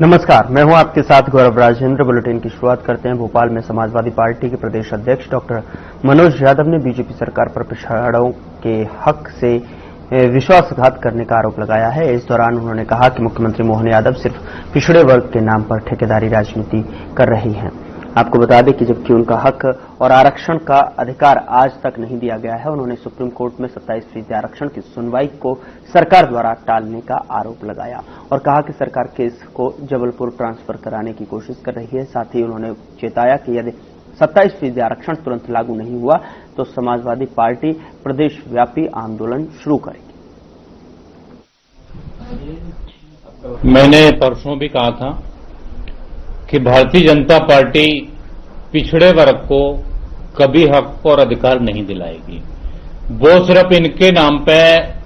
नमस्कार, मैं हूं आपके साथ गौरव राजेंद्र। बुलेटिन की शुरुआत करते हैं। भोपाल में समाजवादी पार्टी के प्रदेश अध्यक्ष डॉक्टर मनोज यादव ने बीजेपी सरकार पर पिछड़ों के हक से विश्वासघात करने का आरोप लगाया है। इस दौरान उन्होंने कहा कि मुख्यमंत्री मोहन यादव सिर्फ पिछड़े वर्ग के नाम पर ठेकेदारी राजनीति कर रही हैं। आपको बता दें कि जबकि उनका हक और आरक्षण का अधिकार आज तक नहीं दिया गया है, उन्होंने सुप्रीम कोर्ट में 27% आरक्षण की सुनवाई को सरकार द्वारा टालने का आरोप लगाया और कहा कि सरकार केस को जबलपुर ट्रांसफर कराने की कोशिश कर रही है। साथ ही उन्होंने चेताया कि यदि 27% आरक्षण तुरंत लागू नहीं हुआ तो समाजवादी पार्टी प्रदेशव्यापी आंदोलन शुरू करेगी। मैंने परसों भी कहा था कि भारतीय जनता पार्टी पिछड़े वर्ग को कभी हक और अधिकार नहीं दिलाएगी। वो सिर्फ इनके नाम पे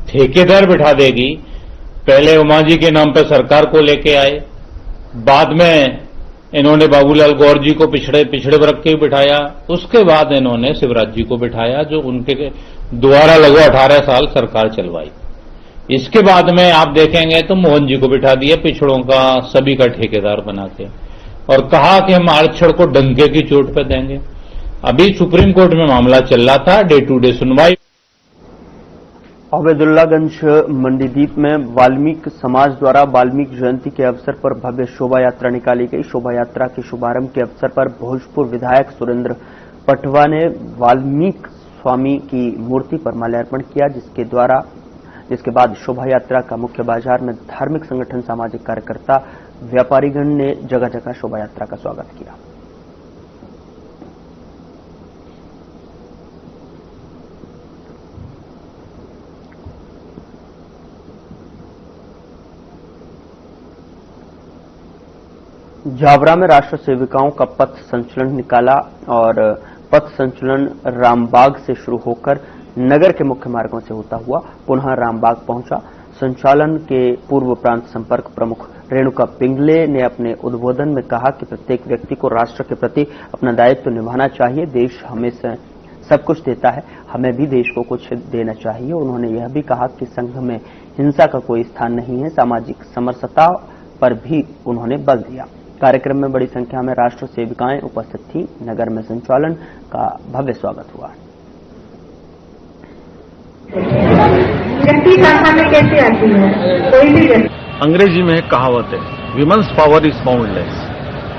ठेकेदार बिठा देगी। पहले उमा जी के नाम पे सरकार को लेके आए, बाद में इन्होंने बाबूलाल गौर जी को पिछड़े वर्ग के बिठाया, उसके बाद इन्होंने शिवराज जी को बिठाया जो उनके द्वारा लगभग 18 साल सरकार चलवाई। इसके बाद में आप देखेंगे तो मोहन जी को बिठा दिया पिछड़ों का सभी का ठेकेदार बना के और कहा कि हम आरक्षण को डंके की चोट पर देंगे। अभी सुप्रीम कोर्ट में मामला चल रहा था, डे टू डे सुनवाई। अवैदुल्लागंज मंडीदीप में वाल्मीकि समाज द्वारा वाल्मीकि जयंती के अवसर पर भव्य शोभा यात्रा निकाली गई। शोभा यात्रा के शुभारंभ के अवसर पर भोजपुर विधायक सुरेंद्र पटवा ने वाल्मीकि स्वामी की मूर्ति पर माल्यार्पण किया, जिसके बाद शोभा यात्रा का मुख्य बाजार में धार्मिक संगठन, सामाजिक कार्यकर्ता, व्यापारीगण ने जगह जगह शोभा यात्रा का स्वागत किया। जावरा में राष्ट्र सेविकाओं का पथ संचलन निकाला और पथ संचलन रामबाग से शुरू होकर नगर के मुख्य मार्गों से होता हुआ पुनः रामबाग पहुंचा। संचालन के पूर्व प्रांत संपर्क प्रमुख रेणुका पिंगले ने अपने उद्बोधन में कहा कि प्रत्येक व्यक्ति को राष्ट्र के प्रति अपना दायित्व निभाना चाहिए। देश हमें सब कुछ देता है, हमें भी देश को कुछ देना चाहिए। उन्होंने यह भी कहा कि संघ में हिंसा का कोई स्थान नहीं है। सामाजिक समरसता पर भी उन्होंने बल दिया। कार्यक्रम में बड़ी संख्या में राष्ट्र सेविकाएं उपस्थित थी। नगर में संचालन का भव्य स्वागत हुआ। व्यक्ति भाषा में कैसे आती है? कोई भी व्यक्ति। अंग्रेजी में एक कहावत है, विमेन्स पावर इज बाउंडलेस।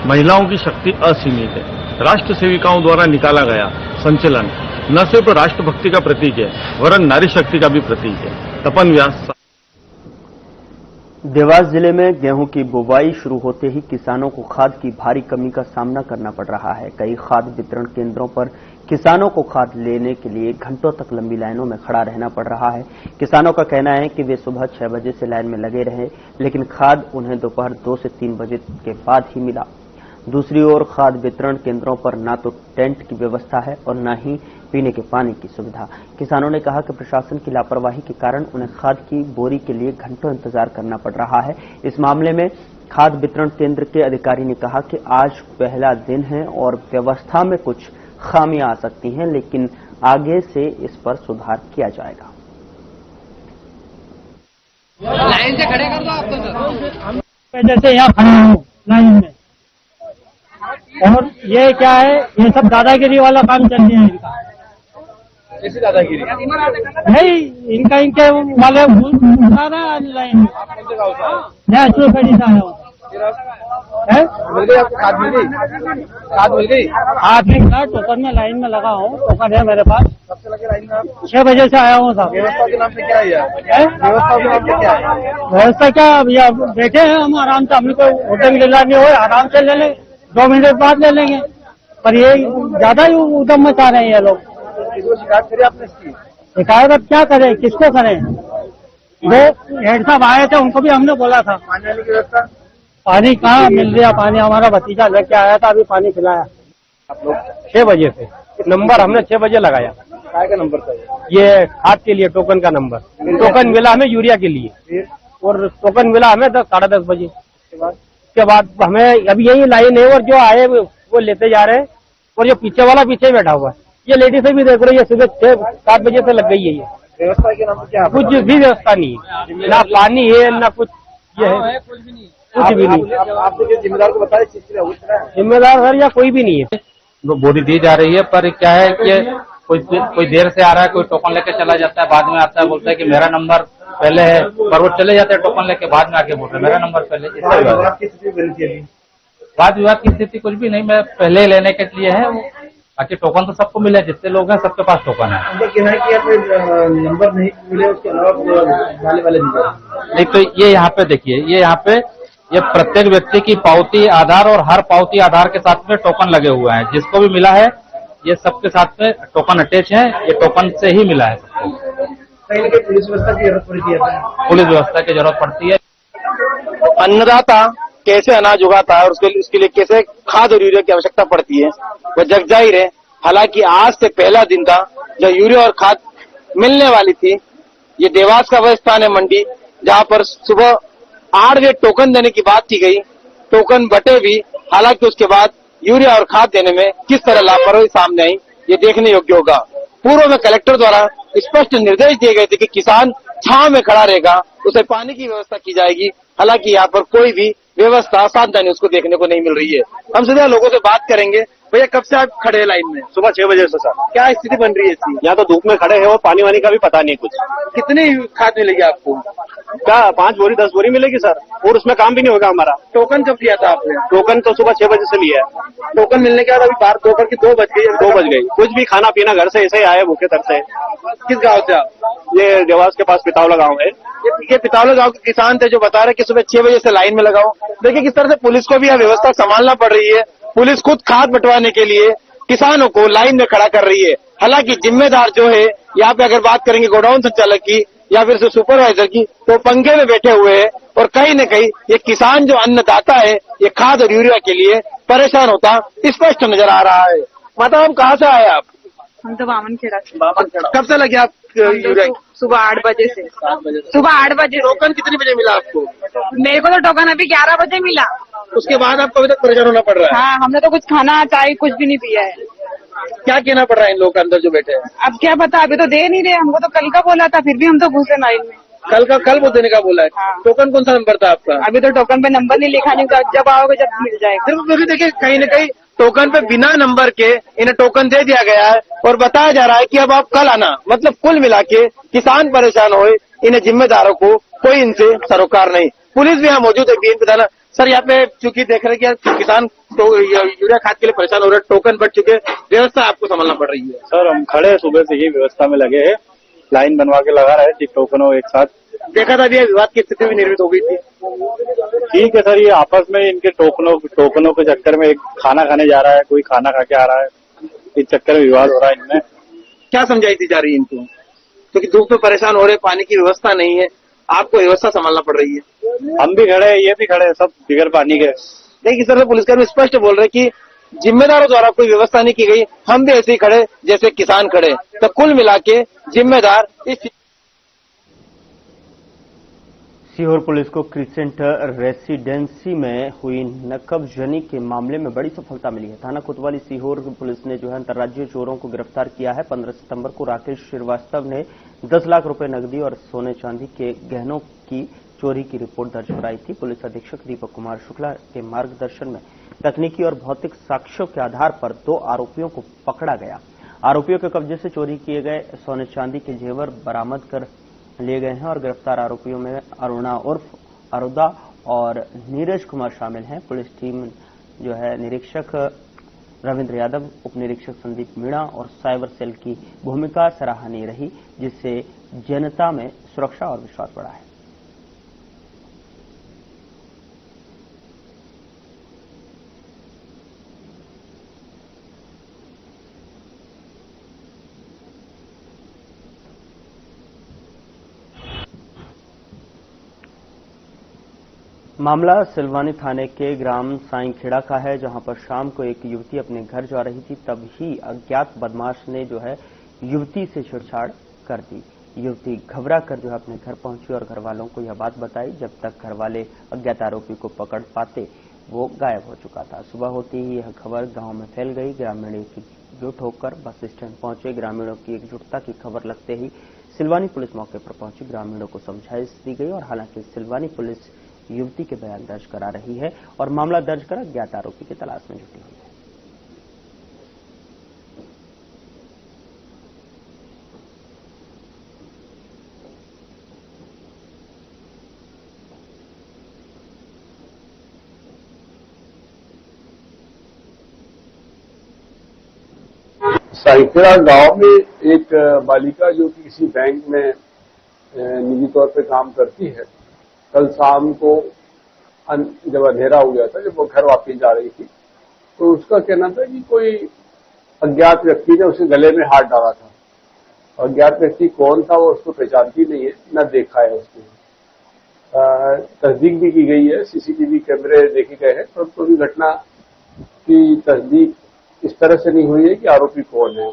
महिलाओं की शक्ति असीमित है। राष्ट्र सेविकाओं द्वारा निकाला गया संचलन न सिर्फ राष्ट्रभक्ति का प्रतीक है वरन नारी शक्ति का भी प्रतीक है। तपन व्यास। देवास जिले में गेहूं की बुवाई शुरू होते ही किसानों को खाद की भारी कमी का सामना करना पड़ रहा है। कई खाद वितरण केंद्रों पर किसानों को खाद लेने के लिए घंटों तक लंबी लाइनों में खड़ा रहना पड़ रहा है। किसानों का कहना है कि वे सुबह 6 बजे से लाइन में लगे रहे, लेकिन खाद उन्हें दोपहर 2 से 3 बजे के बाद ही मिला। दूसरी ओर खाद वितरण केंद्रों पर न तो टेंट की व्यवस्था है और न ही पीने के पानी की सुविधा। किसानों ने कहा कि प्रशासन की लापरवाही के कारण उन्हें खाद की बोरी के लिए घंटों इंतजार करना पड़ रहा है। इस मामले में खाद वितरण केंद्र के अधिकारी ने कहा कि आज पहला दिन है और व्यवस्था में कुछ खामियां आ सकती हैं, लेकिन आगे से इस पर सुधार किया जाएगा। लाइन से खड़े कर दो आपको सर। जैसे यहाँ खड़े हो लाइन में, और ये क्या है, ये सब दादागिरी वाला काम चल रहा है इनका। कैसी दादागिरी? नहीं, इनके वाले घुसा रहा है लाइन में। मैं खड़ी था मिल गई आपको खाद? मिल गई खाद? मिल गई खाद? नहीं, टोकन में लाइन में लगा हूँ। टोकन है मेरे पास। कब से लगे लाइन में आप? 6 बजे से आया हूँ साहब। व्यवस्था के नाम से क्या है? व्यवस्था के नाम से क्या है? व्यवस्था क्या, भैया बैठे हैं हम आराम से। हमने कोई होटल लेना नहीं हो, आराम से ले लें, 2 मिनट बाद ले लेंगे। पर ये ज्यादा ही उद्यम मचा रहे हैं ये लोग। शिकायत करी आपने इसकी? शिकायत अब क्या करें, किसको करें? वो हेड साहब आए थे, उनको भी हमने बोला था। पानी वाली की व्यवस्था? पानी कहाँ मिल रहा? पानी हमारा भतीजा लेके आया था, अभी पानी पिलाया। आप लोग 6 बजे से नंबर हमने 6 बजे लगाया। काय का नंबर था ये खाद के लिए टोकन का नंबर। टोकन मिला हमें यूरिया के लिए और टोकन मिला हमें 10-10:30 बजे। उसके बाद हमें अभी यही लाइन है और जो आए वो लेते जा रहे हैं और जो पीछे वाला पीछे बैठा हुआ है। ये लेडीज भी देख रही है, सुबह 6-7 बजे से लग गई है। ये व्यवस्था के नाम से क्या? कुछ भी व्यवस्था नहीं है, ना पानी है ना कुछ ये है। कुछ भी नहीं। आपने जो जिम्मेदार को बताया चीज के लिए जिम्मेदार सर या कोई भी नहीं है। वो बोली दी जा रही है, पर क्या है कि कोई देर से आ रहा है, कोई टोकन लेके चला जाता है, बाद में आता है बोलता है कि मेरा नंबर पहले है, पर वो चले जाते हैं टोकन लेके, बाद में आके बोलते हैं मेरा नंबर पहले। इससे वाद विवाद की स्थिति कुछ भी नहीं, मैं पहले लेने के लिए है, बाकी टोकन तो सबको मिले, जितने लोग हैं सबके पास टोकन है। नंबर नहीं मिले उसके अलावा वाले नहीं तो ये यहाँ पे देखिए, ये प्रत्येक व्यक्ति की पावती आधार और हर पावती आधार के साथ में टोकन लगे हुए हैं, जिसको भी मिला है ये सबके साथ में टोकन अटैच है, ये टोकन से ही मिला है सबको। कहीं ना कहीं पुलिस व्यवस्था की जरूरत पड़ती है। पुलिस व्यवस्था की जरूरत पड़ती है। अन्नदाता कैसे अनाज उगाता है और उसके लिए कैसे खाद और यूरिया की आवश्यकता पड़ती है वह जग जाहिर है। हालांकि आज से पहला दिन था जब यूरिया और खाद मिलने वाली थी। ये देवास का वह स्थान है मंडी जहां पर सुबह 8 बजे टोकन देने की बात की गई, टोकन बटे भी, हालांकि उसके बाद यूरिया और खाद देने में किस तरह लापरवाही सामने आई ये देखने योग्य होगा। पूर्व में कलेक्टर द्वारा स्पष्ट निर्देश दिए गए थे कि किसान छांव में खड़ा रहेगा, उसे पानी की व्यवस्था की जाएगी। हालांकि यहाँ पर कोई भी व्यवस्था सावधानी उसको देखने को नहीं मिल रही है। हम सीधा लोगों से बात करेंगे। भैया कब से आप खड़े हैं लाइन में? सुबह 6 बजे से सर। क्या स्थिति बन रही है इसकी? यहाँ तो धूप में खड़े हैं और पानी वानी का भी पता नहीं कुछ। कितनी खाद मिलेगी आपको? क्या 5 बोरी 10 बोरी मिलेगी सर, और उसमें काम भी नहीं होगा हमारा। टोकन कब लिया था आपने? टोकन तो सुबह 6 बजे से लिया है। टोकन मिलने के बाद अभी बाहर दोपहर की 2 बज गई। 2 बज गई, कुछ भी खाना पीना घर से ऐसे ही आए भूखे तर से। किस गाँव से आप? ये देवास के पास पितावला गाँव है। ये पितावला गाँव के किसान थे जो बता रहे कि सुबह 6 बजे से लाइन में लगाओ। देखिए किस तरह से पुलिस को भी यह व्यवस्था संभालना पड़ रही है। पुलिस खुद खाद बंटवाने के लिए किसानों को लाइन में खड़ा कर रही है। हालांकि जिम्मेदार जो है यहाँ पे अगर बात करेंगे गोडाउन संचालक की या फिर सुपरवाइजर की, तो पंखे में बैठे हुए हैं और कहीं न कहीं ये किसान जो अन्नदाता है ये खाद और यूरिया के लिए परेशान होता स्पष्ट नजर आ रहा है। माता हम कहाँ से आए आप? हम तो बामनखेड़ा से। कब से लगे आप यूरिया? सुबह 8 बजे से। सुबह 8 बजे। टोकन कितने बजे मिला आपको? मेरे को तो टोकन अभी 11 बजे मिला। उसके बाद आपको अभी तक परेशान होना पड़ रहा है? हाँ, हमने तो कुछ खाना चाय कुछ भी नहीं पिया है। क्या कहना पड़ रहा है इन लोगों के अंदर जो बैठे हैं? अब क्या पता, अभी तो दे नहीं रहे। हमको तो कल का बोला था, फिर भी हम तो घुसे लाइन में। कल वो देने का बोला है। हाँ। टोकन कौन सा नंबर था आपका? अभी तो टोकन पे नंबर नहीं लिखा, नहीं, जब आओगे जब मिल जाएगा। फिर देखिए कहीं न कहीं टोकन पे बिना नंबर के इन्हें टोकन दे दिया गया है और बताया जा रहा है कि अब आप कल आना। मतलब कुल मिला के किसान परेशान हुए, इन्हें जिम्मेदारों को कोई इनसे सरोकार नहीं। पुलिस भी यहाँ मौजूद है। बीएन प्रधान सर, यहाँ पे चूंकि देख रहे हैं कि किसान तो यूरिया खाद के लिए परेशान हो रहे हैं, टोकन बढ़ चुके, व्यवस्था आपको संभालना पड़ रही है। सर हम खड़े सुबह से ही व्यवस्था में लगे हैं, लाइन बनवा के लगा रहे थे टोकनों एक साथ। देखा था भैया विवाद की स्थिति भी निर्मित हो गई थी। ठीक है सर, ये आपस में इनके टोकनों के चक्कर में एक खाना खाने जा रहा है, कोई खाना खा के आ रहा है, इस चक्कर में विवाद हो रहा है इनमें। क्या समझाई दी जा रही है इनको? क्योंकि धूप में परेशान हो रहे, पानी की व्यवस्था नहीं है, आपको व्यवस्था संभालना पड़ रही है। हम भी खड़े हैं, ये भी खड़े हैं, सब बिगर पानी के। नहीं, इस तरह से पुलिसकर्मी स्पष्ट बोल रहे कि जिम्मेदारों द्वारा कोई व्यवस्था नहीं की गई, हम भी ऐसे ही खड़े जैसे किसान खड़े। तो कुल मिला के जिम्मेदार इस सीहोर पुलिस को क्रिसेंट रेसिडेंसी में हुई नकबजनी के मामले में बड़ी सफलता मिली है। थाना कोतवाली सीहोर पुलिस ने जो है अंतर्राज्यीय चोरों को गिरफ्तार किया है। 15 सितंबर को राकेश श्रीवास्तव ने 10 लाख रुपए नकदी और सोने चांदी के गहनों की चोरी की रिपोर्ट दर्ज कराई थी। पुलिस अधीक्षक दीपक कुमार शुक्ला के मार्गदर्शन में तकनीकी और भौतिक साक्ष्यों के आधार पर 2 आरोपियों को पकड़ा गया। आरोपियों के कब्जे से चोरी किए गए सोने चांदी के जेवर बरामद कर लिए गए हैं और गिरफ्तार आरोपियों में अरुणा उर्फ अरुदा और नीरज कुमार शामिल हैं। पुलिस टीम जो है निरीक्षक रविंद्र यादव, उप निरीक्षक संदीप मीणा और साइबर सेल की भूमिका सराहनीय रही, जिससे जनता में सुरक्षा और विश्वास बढ़ा है। मामला सिलवानी थाने के ग्राम साईखेड़ा का है, जहां पर शाम को एक युवती अपने घर जा रही थी, तभी अज्ञात बदमाश ने जो है युवती से छेड़छाड़ कर दी। युवती घबरा कर जो है अपने घर पहुंची और घर वालों को यह बात बताई। जब तक घर वाले अज्ञात आरोपी को पकड़ पाते वो गायब हो चुका था। सुबह होते ही यह खबर गांव में फैल गई। ग्रामीण एकजुट होकर बस स्टैंड पहुंचे। ग्रामीणों की एकजुटता की खबर लगते ही सिलवानी पुलिस मौके पर पहुंची। ग्रामीणों को समझाइश दी गई और हालांकि सिलवानी पुलिस युवती के बयान दर्ज करा रही है और मामला दर्ज कर अज्ञात आरोपी की तलाश में जुटी हुई है। साहित्यरा गांव में एक बालिका जो कि किसी बैंक में निजी तौर पे काम करती है, कल शाम को जब अंधेरा हो गया था, जब वो घर वापस जा रही थी, तो उसका कहना था कि कोई अज्ञात व्यक्ति ने उसे गले में हाथ डाला था। अज्ञात व्यक्ति कौन था वो उसको पहचानती नहीं है, न देखा है उसने। तस्दीक भी की गई है, सीसीटीवी कैमरे देखे गए हैं, परंतु भी घटना की तस्दीक इस तरह से नहीं हुई है कि आरोपी कौन है,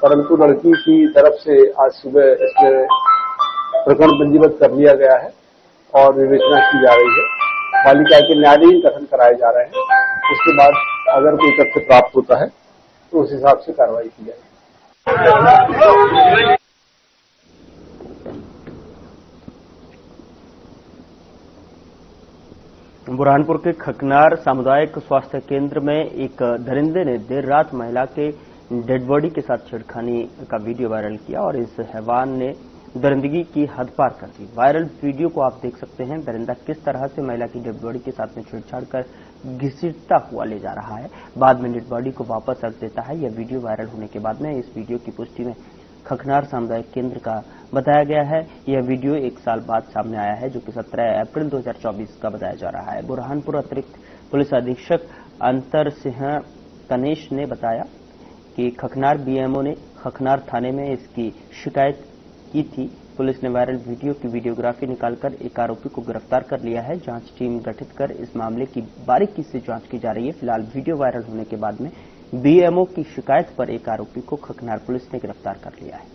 परंतु लड़की की तरफ से आज सुबह इसमें प्रकरण पंजीबद्ध कर लिया गया है और विवेचना की जा रही है। बालिका के न्यायाधीन कथन कराए जा रहे हैं। उसके बाद अगर कोई तथ्य प्राप्त होता है तो उस हिसाब से कार्रवाई की जाएगी। बुरहानपुर के खकनार सामुदायिक स्वास्थ्य केंद्र में एक दरिंदे ने देर रात महिला के डेड बॉडी के साथ छेड़खानी का वीडियो वायरल किया और इस हैवान ने दरिंदगी की हद पार कर दी। वायरल वीडियो को आप देख सकते हैं। दरिंदा किस तरह से महिला की डेड बॉडी के साथ में छेड़छाड़ कर घसीटता हुआ ले जा रहा है, बाद में डेड बॉडी को वापस रख देता है। यह वीडियो वायरल होने के बाद में इस वीडियो की पुष्टि में खकनार सामुदायिक केंद्र का बताया गया है। यह वीडियो 1 साल बाद सामने आया है, जो कि 17 अप्रैल 2024 का बताया जा रहा है। बुरहानपुर अतिरिक्त पुलिस अधीक्षक अंतर सिंह तनेश ने बताया कि खकनार बीएमओ ने खकनार थाने में इसकी शिकायत की थी। पुलिस ने वायरल वीडियो की वीडियोग्राफी निकालकर एक आरोपी को गिरफ्तार कर लिया है। जांच टीम गठित कर इस मामले की बारीकी से जांच की जा रही है। फिलहाल वीडियो वायरल होने के बाद में बीएमओ की शिकायत पर एक आरोपी को खकनार पुलिस ने गिरफ्तार कर लिया है।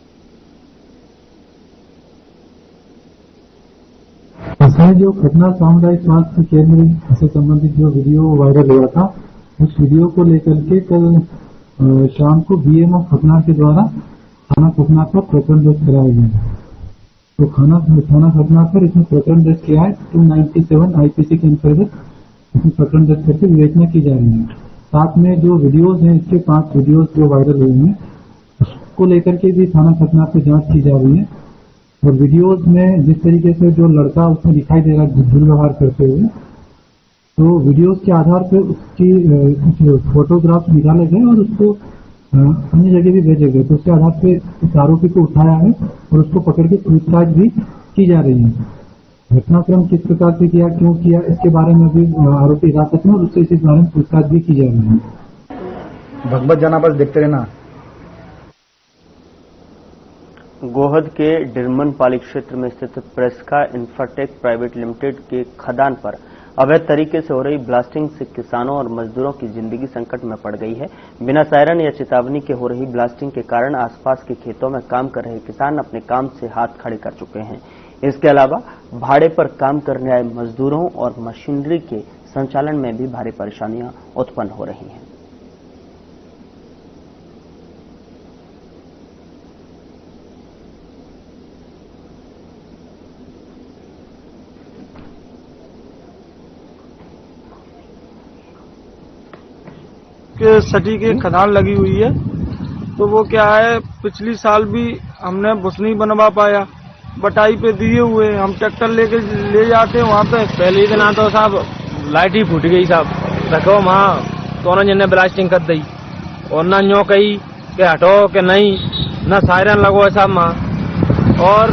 ऐसा जो खकनार सामुदायिक स्वास्थ्य केंद्र से संबंधित जो वीडियो वायरल हुआ था, उस वीडियो को लेकर के कल शाम को बीएमओ खकनार के द्वारा थाना खकनार पर प्रकरण दर्ज कराया गया। तो थाना खकनार पर इसमें प्रकरण दर्ज किया है। 297 आईपीसी के अंतर्गत इसमें प्रकरण दर्ज करके विवेचना की जा रही है। साथ में जो वीडियोज हैं, इसके 5 वीडियोज जो वायरल हुए हैं, उसको लेकर के भी थाना खकनार पर जांच की जा रही है। और वीडियोज में जिस तरीके से जो लड़का उसमें दिखाई दे रहा है दुर्व्यवहार करते हुए, तो वीडियोज के आधार पर उसकी कुछ फोटोग्राफ निकाले गए और उसको अन्य जगह भी भेजे गए। तो उसके आधार पर उस आरोपी को उठाया है और उसको पकड़ के पूछताछ भी की जा रही है। घटनाक्रम किस प्रकार से किया, क्यों किया, इसके बारे में भी आरोपी हिरासत में और उससे इस बारे में पूछताछ भी की जा रही है। भगवत जाना बस देखते रहना। गोहद के डिरमनपाली क्षेत्र में स्थित प्रेस्का इंफ्राटेक प्राइवेट लिमिटेड के खदान पर अवैध तरीके से हो रही ब्लास्टिंग से किसानों और मजदूरों की जिंदगी संकट में पड़ गई है। बिना सायरन या चेतावनी के हो रही ब्लास्टिंग के कारण आसपास के खेतों में काम कर रहे किसान अपने काम से हाथ खड़े कर चुके हैं। इसके अलावा भाड़े पर काम करने आए मजदूरों और मशीनरी के संचालन में भी भारी परेशानियां उत्पन्न हो रही हैं। के सटी की खदान लगी हुई है, तो वो क्या है, पिछली साल भी हमने बुस नहीं बनवा पाया, बटाई पे दिए हुए। हम ट्रैक्टर लेके ले जाते हैं वहाँ पे। पहले दिन तो साहब लाइट ही फूट गई साहब, रखो वहाँ तो जिन्हें ब्लास्टिंग कर दी और ना न्यो कही कि हटो कि नहीं, ना सायरन लगो है साहब वहाँ। और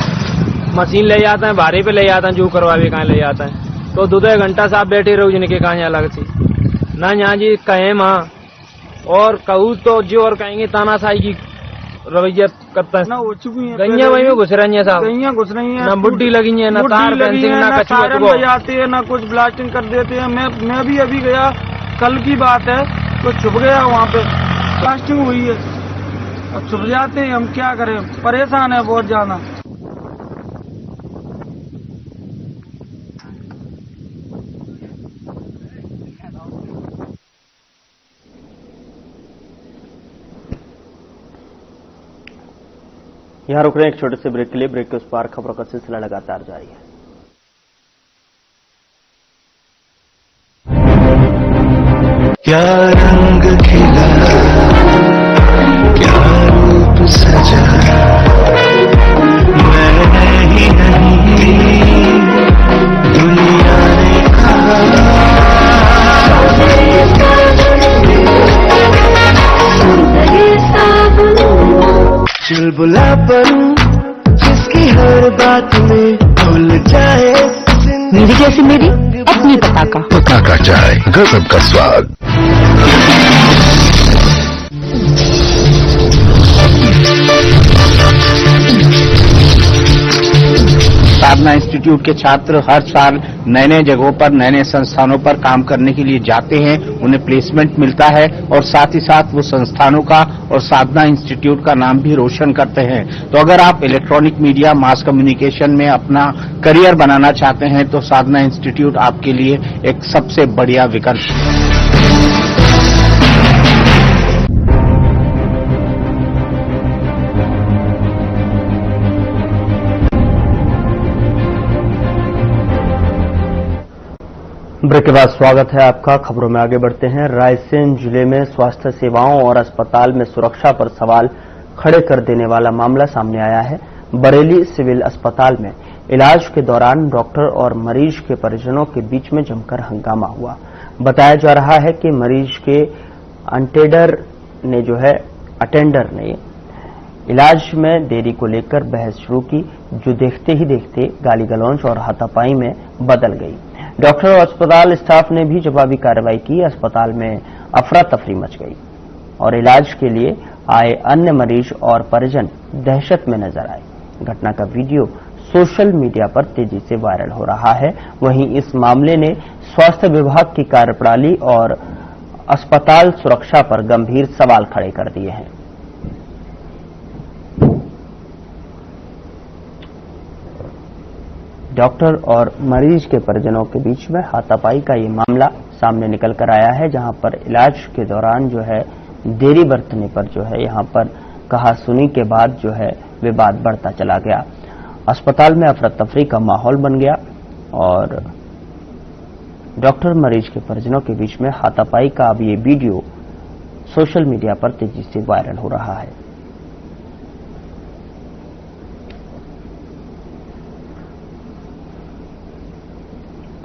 मशीन ले जाते हैं, भारी पे ले जाते हैं, जो करवावे कहाँ ले जाते हैं, तो 2 घंटा साहब बैठे रहो जिनके कहाँ अलग से ना यहाँ जी कहें वहाँ और कहूँ तो जो और कहेंगे तानाशाही की रवैया करता है। ना हो चुकी है, गैया वही में घुस रही है साहब, गैया घुस रही है, ना बुड्ढी लगी है, ना तार फेंसिंग, ना सायरन बजाते हैं, ना कुछ ब्लास्टिंग कर देते हैं। मैं भी अभी गया, कल की बात है, तो छुप गया वहाँ पे, ब्लास्टिंग हुई है। अब छुप जाते हैं, हम क्या करें, परेशान है बहुत ज्यादा। यहां रुक रहे हैं एक छोटे से ब्रेक के लिए। ब्रेक के उस पार खबरों का सिलसिला लगातार जारी है। क्या रंग खिला, क्या रूप सजा, मैंने ही नहीं दुनिया ने कहा। चुलबुला बनूं जिसकी हर बात में भूल जाए, मेरी जैसी मेरी अपनी पताका चाय, गजब का स्वाद। साधना इंस्टीट्यूट के छात्र हर साल नए नए जगहों पर नए नए संस्थानों पर काम करने के लिए जाते हैं, उन्हें प्लेसमेंट मिलता है और साथ ही साथ वो संस्थानों का और साधना इंस्टीट्यूट का नाम भी रोशन करते हैं। तो अगर आप इलेक्ट्रॉनिक मीडिया मास कम्युनिकेशन में अपना करियर बनाना चाहते हैं तो साधना इंस्टीट्यूट आपके लिए एक सबसे बढ़िया विकल्प है। ब्रेक के बाद स्वागत है आपका। खबरों में आगे बढ़ते हैं। रायसेन जिले में स्वास्थ्य सेवाओं और अस्पताल में सुरक्षा पर सवाल खड़े कर देने वाला मामला सामने आया है। बरेली सिविल अस्पताल में इलाज के दौरान डॉक्टर और मरीज के परिजनों के बीच में जमकर हंगामा हुआ। बताया जा रहा है कि मरीज के अटेंडर ने इलाज में देरी को लेकर बहस शुरू की, जो देखते ही देखते गाली गलौज और हाथापाई में बदल गई। डॉक्टर और अस्पताल स्टाफ ने भी जवाबी कार्रवाई की। अस्पताल में अफरा तफरी मच गई और इलाज के लिए आए अन्य मरीज और परिजन दहशत में नजर आए। घटना का वीडियो सोशल मीडिया पर तेजी से वायरल हो रहा है। वहीं इस मामले ने स्वास्थ्य विभाग की कार्यप्रणाली और अस्पताल सुरक्षा पर गंभीर सवाल खड़े कर दिए हैं। डॉक्टर और मरीज के परिजनों के बीच में हाथापाई का ये मामला सामने निकल कर आया है, जहां पर इलाज के दौरान देरी बरतने पर यहां पर कहासुनी के बाद विवाद बढ़ता चला गया। अस्पताल में अफरा तफरी का माहौल बन गया और डॉक्टर मरीज के परिजनों के बीच में हाथापाई का अब ये वीडियो सोशल मीडिया पर तेजी से वायरल हो रहा है।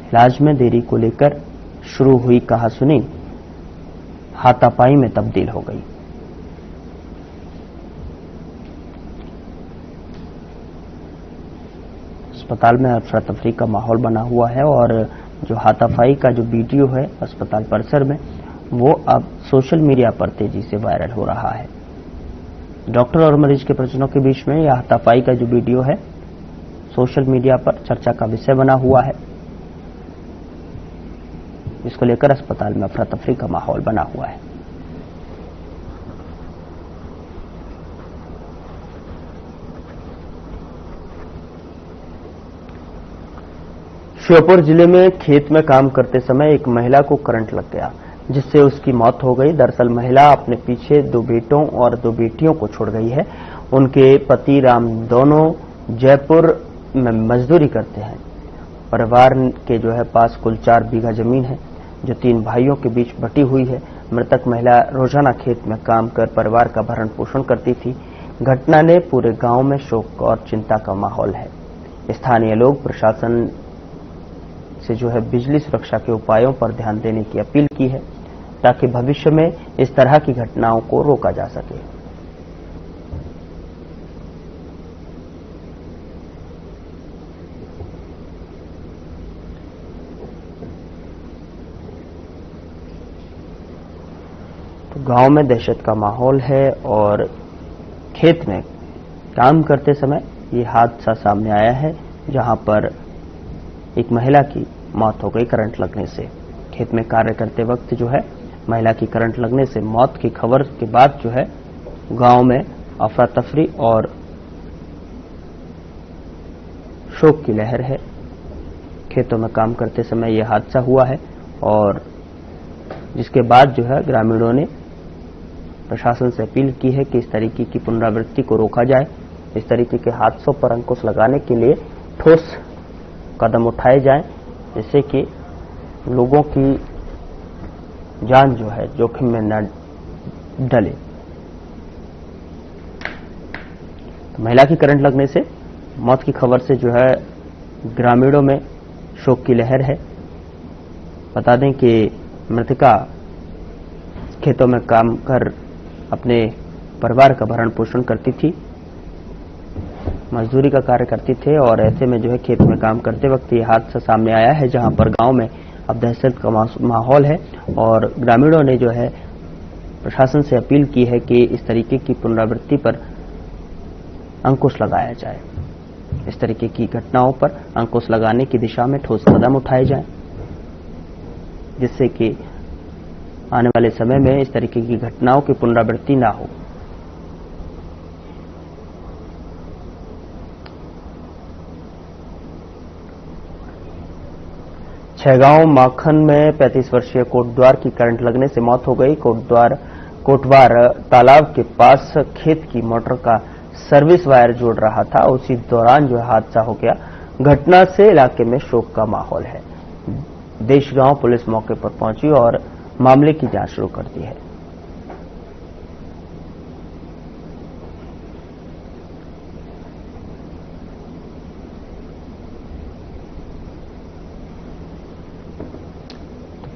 इलाज में देरी को लेकर शुरू हुई कहासुनी हाथापाई में तब्दील हो गई। अस्पताल में अफरा तफरी का माहौल बना हुआ है और जो हाथापाई का जो वीडियो है अस्पताल परिसर में, वो अब सोशल मीडिया पर तेजी से वायरल हो रहा है। डॉक्टर और मरीज के परिजनों के बीच में यह हाथापाई का जो वीडियो है सोशल मीडिया पर चर्चा का विषय बना हुआ है। इसको लेकर अस्पताल में अफरा तफरी का माहौल बना हुआ है। श्योपुर जिले में खेत में काम करते समय एक महिला को करंट लग गया, जिससे उसकी मौत हो गई। दरअसल महिला अपने पीछे 2 बेटों और 2 बेटियों को छोड़ गई है। उनके पति राम दोनों जयपुर में मजदूरी करते हैं। परिवार के पास कुल 4 बीघा जमीन है, जो 3 भाइयों के बीच बटी हुई है। मृतक महिला रोजाना खेत में काम कर परिवार का भरण पोषण करती थी। घटना ने पूरे गांव में शोक और चिंता का माहौल है। स्थानीय लोग प्रशासन से बिजली सुरक्षा के उपायों पर ध्यान देने की अपील की है, ताकि भविष्य में इस तरह की घटनाओं को रोका जा सके। गांव में दहशत का माहौल है और खेत में काम करते समय ये हादसा सामने आया है, जहां पर एक महिला की मौत हो गई करंट लगने से। खेत में कार्य करते वक्त महिला की करंट लगने से मौत की खबर के बाद गांव में अफरा तफरी और शोक की लहर है। खेतों में काम करते समय यह हादसा हुआ है और जिसके बाद ग्रामीणों ने प्रशासन से अपील की है कि इस तरीके की पुनरावृत्ति को रोका जाए। इस तरीके के हादसों पर अंकुश लगाने के लिए ठोस कदम उठाए जाएं, जिससे कि लोगों की जान जो है जोखिम में न डले। तो महिला की करंट लगने से मौत की खबर से जो है ग्रामीणों में शोक की लहर है। बता दें कि मृतका खेतों में काम कर अपने परिवार का भरण पोषण करती थी, मजदूरी का कार्य करती थे और ऐसे में जो है खेत में काम करते वक्त ये हादसा सामने आया है, जहां पर गांव में अब दहशत का माहौल है और ग्रामीणों ने जो है प्रशासन से अपील की है कि इस तरीके की पुनरावृत्ति पर अंकुश लगाया जाए। इस तरीके की घटनाओं पर अंकुश लगाने की दिशा में ठोस कदम उठाए जाएं, जिससे कि आने वाले समय में इस तरीके की घटनाओं की पुनरावृत्ति ना हो। छैगांव माखन में 35 वर्षीय कोटद्वार की करंट लगने से मौत हो गई। कोटवार तालाब के पास खेत की मोटर का सर्विस वायर जोड़ रहा था, उसी दौरान जो हादसा हो गया। घटना से इलाके में शोक का माहौल है। देशगांव पुलिस मौके पर पहुंची और मामले की जांच शुरू कर दी है।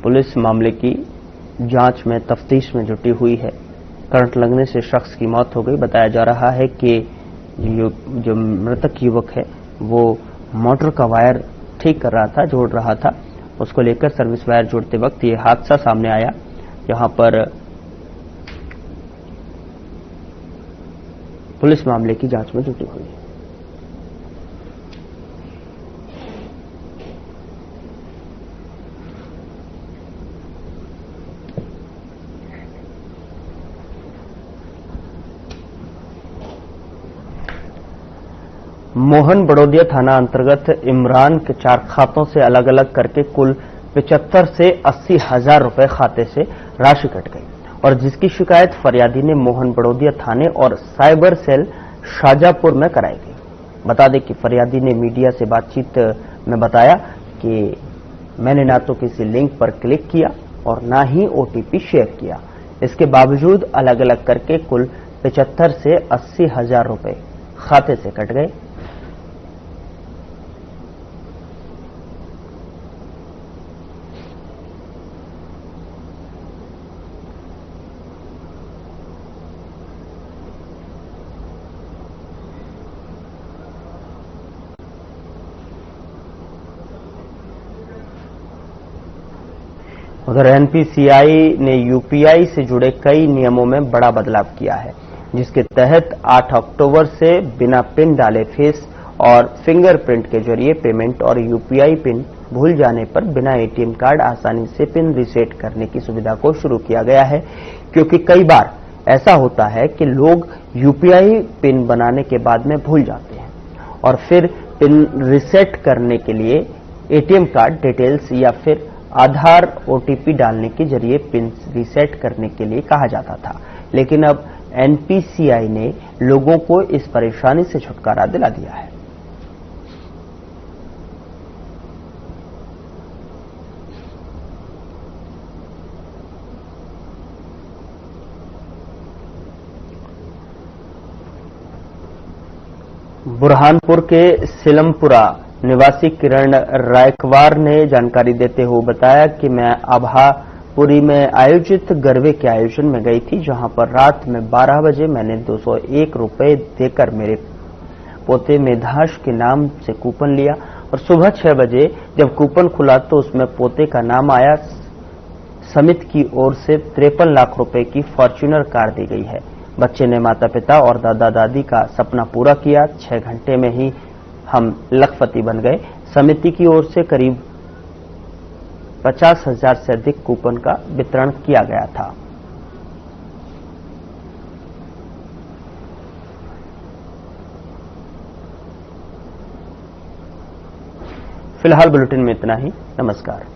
पुलिस मामले की जांच में तफ्तीश में जुटी हुई है। करंट लगने से शख्स की मौत हो गई। बताया जा रहा है कि जो मृतक युवक है वो मोटर का वायर ठीक कर रहा था, जोड़ रहा था। उसको लेकर सर्विस वायर जोड़ते वक्त ये हादसा सामने आया, जहां पर पुलिस मामले की जांच में जुटी हुई है। मोहन बड़ौदिया थाना अंतर्गत इमरान के 4 खातों से अलग अलग करके कुल 75 से 80 हजार रुपए खाते से राशि कट गई और जिसकी शिकायत फरियादी ने मोहन बड़ौदिया थाने और साइबर सेल शाजापुर में कराई गई। बता दें कि फरियादी ने मीडिया से बातचीत में बताया कि मैंने ना तो किसी लिंक पर क्लिक किया और ना ही ओटीपी शेयर किया। इसके बावजूद अलग अलग करके कुल 75 से 80 हजार रुपए खाते से कट गए। उधर एनपीसीआई ने यूपीआई से जुड़े कई नियमों में बड़ा बदलाव किया है, जिसके तहत 8 अक्टूबर से बिना पिन डाले फेस और फिंगरप्रिंट के जरिए पेमेंट और यूपीआई पिन भूल जाने पर बिना एटीएम कार्ड आसानी से पिन रीसेट करने की सुविधा को शुरू किया गया है। क्योंकि कई बार ऐसा होता है कि लोग यूपीआई पिन बनाने के बाद में भूल जाते हैं और फिर पिन रीसेट करने के लिए एटीएम कार्ड डिटेल्स या फिर आधार ओटीपी डालने के जरिए पिन रीसेट करने के लिए कहा जाता था। लेकिन अब एनपीसीआई ने लोगों को इस परेशानी से छुटकारा दिला दिया है। बुरहानपुर के सिलमपुरा निवासी किरण रायकवार ने जानकारी देते हुए बताया कि मैं आभापुरी में आयोजित गरबे के आयोजन में गई थी, जहां पर रात में 12 बजे मैंने 201 रुपए देकर मेरे पोते मेधाश के नाम से कूपन लिया और सुबह 6 बजे जब कूपन खुला तो उसमें पोते का नाम आया। समिति की ओर से 53 लाख रुपए की फॉर्च्यूनर कार दी गई है। बच्चे ने माता पिता और दादा दादी का सपना पूरा किया। 6 घंटे में ही हम लखपति बन गए। समिति की ओर से करीब 50,000 से अधिक कूपन का वितरण किया गया था। फिलहाल बुलेटिन में इतना ही। नमस्कार।